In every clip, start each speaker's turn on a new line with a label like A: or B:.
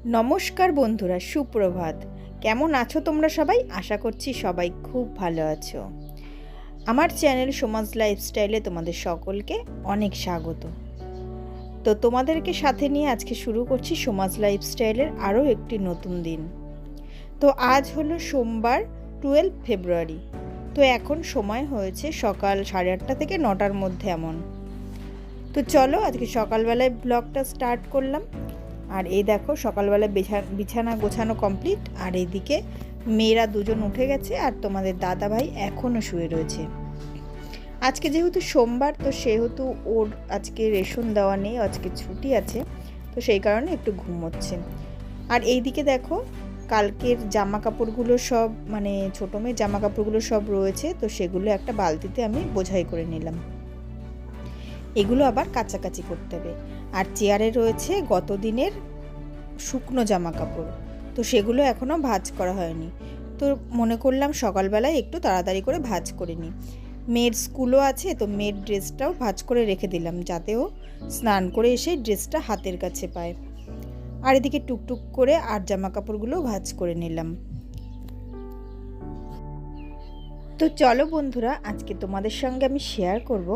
A: নমস্কার বন্ধুরা, সুপ্রভাত। কেমন আছো তোমরা সবাই? আশা করছি সবাই খুব ভালো আছো। আমার চ্যানেল সমাজ লাইফস্টাইলে তোমাদের সকলকে অনেক স্বাগত। তো তোমাদেরকে সাথে নিয়ে আজকে শুরু করছি সমাজ লাইফস্টাইলের আরও একটি নতুন দিন। তো আজ হলো সোমবার 12 ফেব্রুয়ারি। তো এখন সময় হয়েছে সকাল 8:30 থেকে 9টার মধ্যে এমন। তো চলো আজকে সকালবেলায় ব্লগটা স্টার্ট করলাম। আর এই দেখো সকালবেলা বিছানা গোছানো কমপ্লিট। আর এইদিকে মেয়েরা দুজন উঠে গেছে আর তোমাদের দাদা ভাই এখনও শুয়ে রয়েছে। আজকে যেহেতু সোমবার, তো সেহেতু ওর আজকে রেশন দেওয়া নেই, আজকে ছুটি আছে, তো সেই কারণে একটু ঘুমোচ্ছে। আর এইদিকে দেখো কালকের জামা কাপড়গুলো সব, মানে ছোটো মেয়ের জামা কাপড়গুলো সব রয়েছে, তো সেগুলো একটা বালতিতে আমি বোঝাই করে নিলাম। এগুলো আবার কাচাকাচি করতে হবে। আর চেয়ারে রয়েছে গত দিনের শুকনো জামা কাপড়, তো সেগুলো এখনও ভাঁজ করা হয়নি। তো মনে করলাম সকালবেলায় একটু তাড়াতাড়ি করে ভাঁজ করে নিই। মেয়ের স্কুলও আছে, তো মেয়ের ড্রেসটাও ভাঁজ করে রেখে দিলাম, যাতে ও স্নান করে এসে ড্রেসটা হাতের কাছে পায়। আর এদিকে টুকটুক করে আর জামা কাপড়গুলো ভাঁজ করে নিলাম। তো চলো বন্ধুরা, আজকে তোমাদের সঙ্গে আমি শেয়ার করব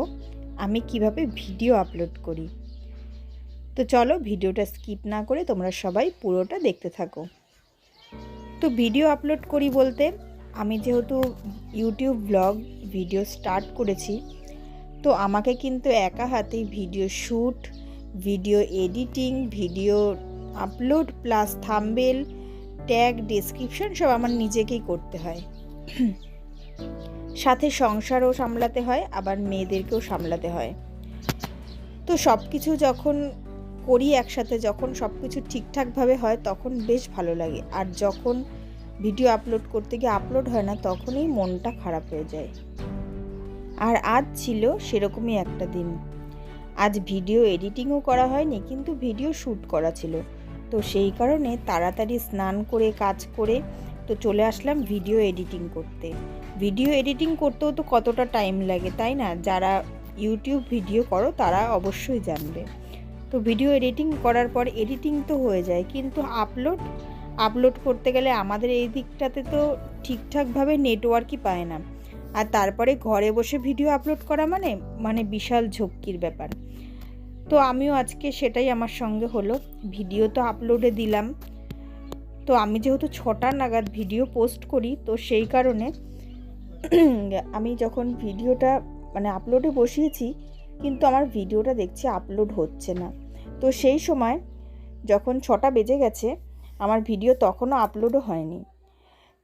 A: আমি কিভাবে ভিডিও আপলোড করি। তো চলো ভিডিওটা স্কিপ না করে তোমরা সবাই পুরোটা দেখতে থাকো। তো ভিডিও আপলোড করি বলতে, আমি যেহেতু ইউটিউব ব্লগ ভিডিও স্টার্ট করেছি, তো আমাকে কিন্তু একা হাতেই video shoot, video editing, video upload plus thumbnail, tag, description সব আমার নিজেকেই করতে হয়। সাথে সংসারও সামলাতে হয়, আবার মেয়েদেরকেও সামলাতে হয়। তো সব কিছু যখন করি একসাথে, যখন সব কিছু ঠিকঠাকভাবে হয় তখন বেশ ভালো লাগে। আর যখন ভিডিও আপলোড করতে গিয়ে আপলোড হয় না, তখনই মনটা খারাপ হয়ে যায়। আর আজ ছিল সেরকমই একটা দিন। আজ ভিডিও এডিটিংও করা হয়নি, কিন্তু ভিডিও শ্যুট করা ছিল। তো সেই কারণে তাড়াতাড়ি স্নান করে কাজ করে তো চলে আসলাম ভিডিও এডিটিং করতে। ভিডিও এডিটিং করতেও তো কতটা টাইম লাগে, তাই না? যারা ইউটিউব ভিডিও করো তারা অবশ্যই জানবে। তো ভিডিও এডিটিং করার পর এডিটিং তো হয়ে যায়, কিন্তু আপলোড করতে গেলে আমাদের এই দিকটাতে তো ঠিকঠাকভাবে নেটওয়ার্কই পায় না। আর তারপরে ঘরে বসে ভিডিও আপলোড করা মানে বিশাল ঝক্কির ব্যাপার। তো আমিও আজকে সেটাই আমার সঙ্গে হলো। ভিডিও তো আপলোডে দিলাম। তো আমি যেহেতু 6টা নাগাদ ভিডিও পোস্ট করি, তো সেই কারণে আমি যখন ভিডিওটা আপলোডে বসিয়েছি, কিন্তু আমার ভিডিওটা দেখছি আপলোড হচ্ছে না। তো সেই সময় যখন 6টা বেজে গেছে, আমার ভিডিও তখনও আপলোডও হয়নি।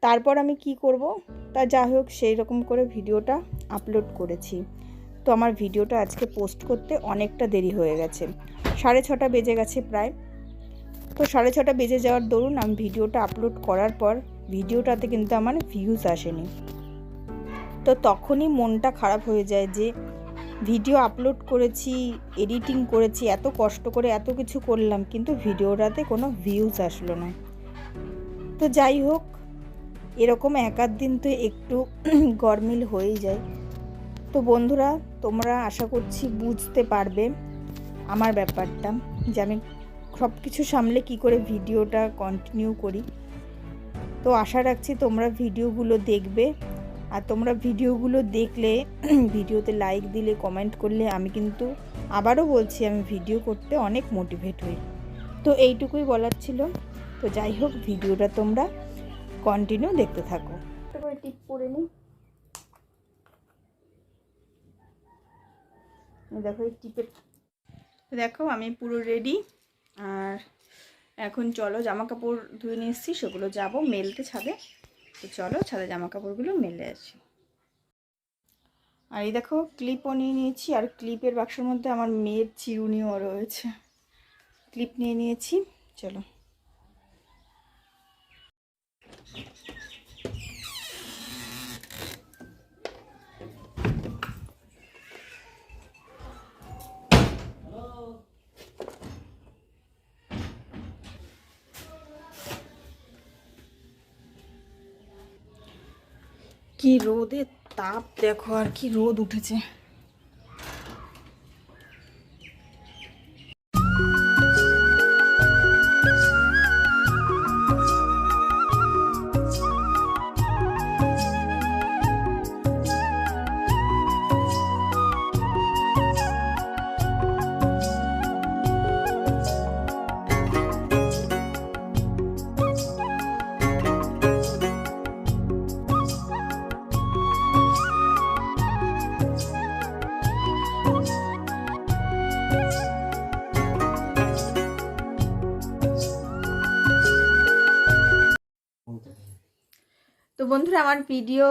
A: তারপর আমি কি করব, তা যাই হোক সেই রকম করে ভিডিওটা আপলোড করেছি। তো আমার ভিডিওটা আজকে পোস্ট করতে অনেকটা দেরি হয়ে গেছে, 6:30 বেজে গেছে প্রায়। তো 6:30 বেজে যাওয়ার দরুন আমি ভিডিওটা আপলোড করার পর ভিডিওটাতে কিন্তু আমার ভিউজ আসেনি। তো তখনই মনটা খারাপ হয়ে যায় যে ভিডিও আপলোড করেছি, এডিটিং করেছি, এত কষ্ট করে এত কিছু করলাম, কিন্তু ভিডিওটাতে কোনো ভিউজ আসলো না। তো যাই হোক, এরকম এক আধ দিন তো একটু গরমিল হয়েই যায়। তো বন্ধুরা, তোমরা আশা করছি বুঝতে পারবে আমার ব্যাপারটা, যে আমি সব কিছু সামলে কি করে ভিডিওটা কন্টিনিউ করি। তো আশা রাখছি তোমরা ভিডিওগুলো দেখবে। আর তোমরা ভিডিওগুলো দেখলে, ভিডিওতে লাইক দিলে, কমেন্ট করলে, আমি কিন্তু আবারও বলছি, আমি ভিডিও করতে অনেক মোটিভেট হই। তো এইটুকুই বলার ছিল। তো যাই হোক, ভিডিওটা তোমরা কন্টিনিউ দেখতে থাকো। তারপরে টিপ পরে নিই। দেখো এই টিপে, দেখো আমি পুরো রেডি। আর এখন চলো, জামা কাপড় ধুয়ে নিয়ে এসেছি, সেগুলো যাবো মেলতে ছাদে। তো চলো ছাদে জামা কাপড়গুলো মেলে আসি। আর এই দেখো ক্লিপও নিয়ে নিয়েছি, আর ক্লিপের বাক্সের মধ্যে আমার মেয়ের চিরুনিও রয়েছে। ক্লিপ নিয়ে নিয়েছি, চলো। কি রোদের তাপ দেখো, আর কি রোদ উঠেছে। বন্ধুরা আমার ভিডিও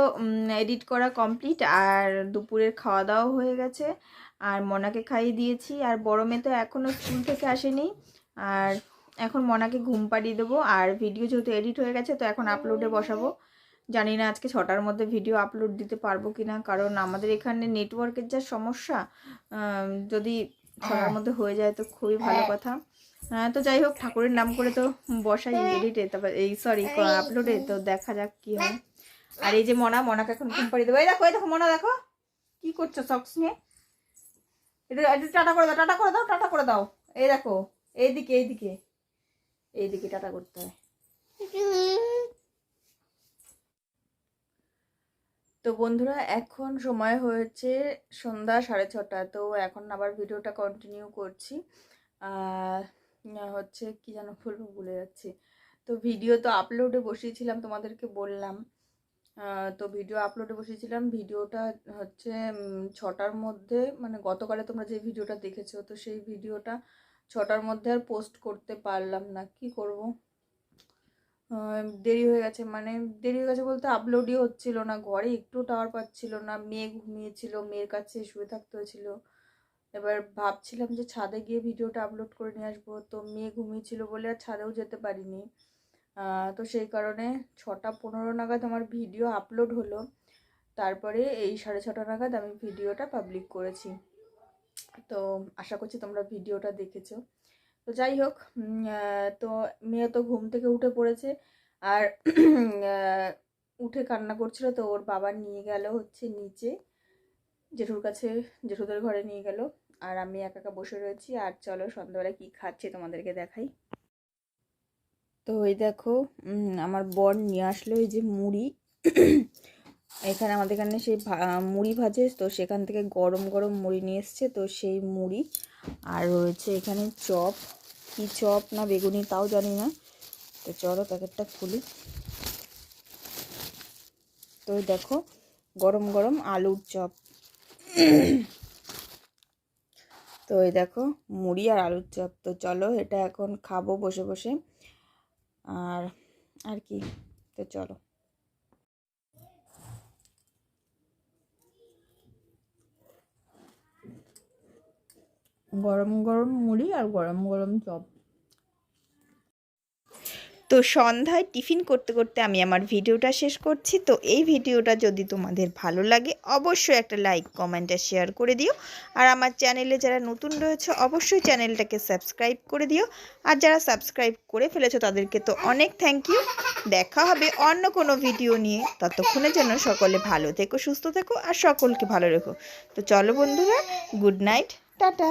A: এডিট করা কমপ্লিট, আর দুপুরের খাওয়া দাওয়া হয়ে গেছে, আর মনাকে খাইয়ে দিয়েছি। আর বড় মেয়ে তো এখনও স্কুল থেকে আসেনি, আর এখন মনাকে ঘুম পাড়িয়ে দেবো। আর ভিডিও যেহেতু এডিট হয়ে গেছে তো এখন আপলোডে বসাবো। জানি না আজকে 6টার মধ্যে ভিডিও আপলোড দিতে পারবো কি না, কারণ আমাদের এখানে নেটওয়ার্কের যা সমস্যা, যদি 6টার মধ্যে হয়ে যায় তো খুবই ভালো কথা। তো যাই হোক, ঠাকুরের নাম করে তো বসাই এডিটে, তারপর এই সরি আপলোডে, তো দেখা যাক কি হয়। আর এই যে মনাকে এখন ঘুম পাড়িয়ে দেবো। এই দেখো মনা, দেখো কি করছো সক্স নিয়ে। একটু টাটা করে দাও, টাটা করে দাও, টাটা করে দাও। এই দেখো এইদিকে এইদিকে এইদিকে টাটা করতে হয়। তো বন্ধুরা এখন সময় হয়েছে সন্ধ্যা 6:30, তো এখন আবার ভিডিওটা কন্টিনিউ করছি। হচ্ছে কি যেন বলবো, ভুলে যাচ্ছি। তো ভিডিও তো আপলোডে বসিয়েছিলাম, তোমাদেরকে বললাম। তো ভিডিও আপলোডে বসিয়েছিলাম, ভিডিওটা হচ্ছে 6টার মধ্যে, মানে গতকালে তোমরা যে ভিডিওটা দেখেছো, তো সেই ভিডিওটা 6টার মধ্যে আর পোস্ট করতে পারলাম না। কি করব, দেরি হয়ে গেছে। মানে দেরি হয়ে গেছে বলতে আপলোডই হচ্ছিল না, ঘরে একটু টাওয়ার পাচ্ছিল না, মেয়ে ঘুমিয়েছিল, মেয়ের কাছে শুয়ে থাকতে হয়েছিল। এবার ভাবছিলাম যে ছাদে গিয়ে ভিডিওটা আপলোড করে নিয়ে আসবো, তো মেয়ে ঘুমিয়েছিল বলে আর ছাদেও যেতে পারিনি। তো সেই কারণে 6:15 নাগাদ আমার ভিডিও আপলোড হলো, তারপরে এই 6:30 নাগাদ আমি ভিডিওটা পাবলিক করেছি। তো আশা করছি তোমরা ভিডিওটা দেখেছো। তো যাই হোক, তো মেয়ে তো ঘুম থেকে উঠে পড়েছে, আর উঠে কান্না করছিল, তো ওর বাবা নিয়ে গেল হচ্ছে নিচে জেঠুর কাছে, জেঠুদের ঘরে নিয়ে গেল। আর আমি একা একা বসে রয়েছি। আর চলো সন্ধ্যাবেলা কি খাচ্ছি তোমাদেরকে দেখাই। তো ওই দেখো আমার বর নিয়ে আসলো এই যে মুড়ি। এখানে আমাদের এখানে সেই মুড়ি ভাজে, তো সেখান থেকে গরম গরম মুড়ি নিয়ে এসছে, তো সেই মুড়ি। আর রয়েছে এখানে চপ, কি চপ না বেগুনি তাও জানি না। তো চলো প্যাকেটটা খুলি। তো দেখো গরম গরম আলুর চপ। তো এই দেখো মুড়ি আর আলুর চপ। তো চলো এটা এখন খাবো বসে বসে। আর আর কি, তো চলো। গরম গরম মুড়ি আর গরম গরম চপ। তো সন্ধ্যায় টিফিন করতে করতে আমি আমার ভিডিওটা শেষ করছি। তো এই ভিডিওটা যদি তোমাদের ভালো লাগে অবশ্যই একটা লাইক কমেন্ট আর শেয়ার করে দিও। আর আমার চ্যানেলে যারা নতুন রয়েছে অবশ্যই চ্যানেলটাকে সাবস্ক্রাইব করে দিও। আর যারা সাবস্ক্রাইব করে ফেলেছো তাদেরকে তো অনেক থ্যাংক ইউ। দেখা হবে অন্য কোনো ভিডিও নিয়ে, ততক্ষণের জন্য সকলে ভালো থেকো, সুস্থ থেকো, আর সকলকে ভালো রেখো। তো চলো বন্ধুরা, গুড নাইট, টাটা।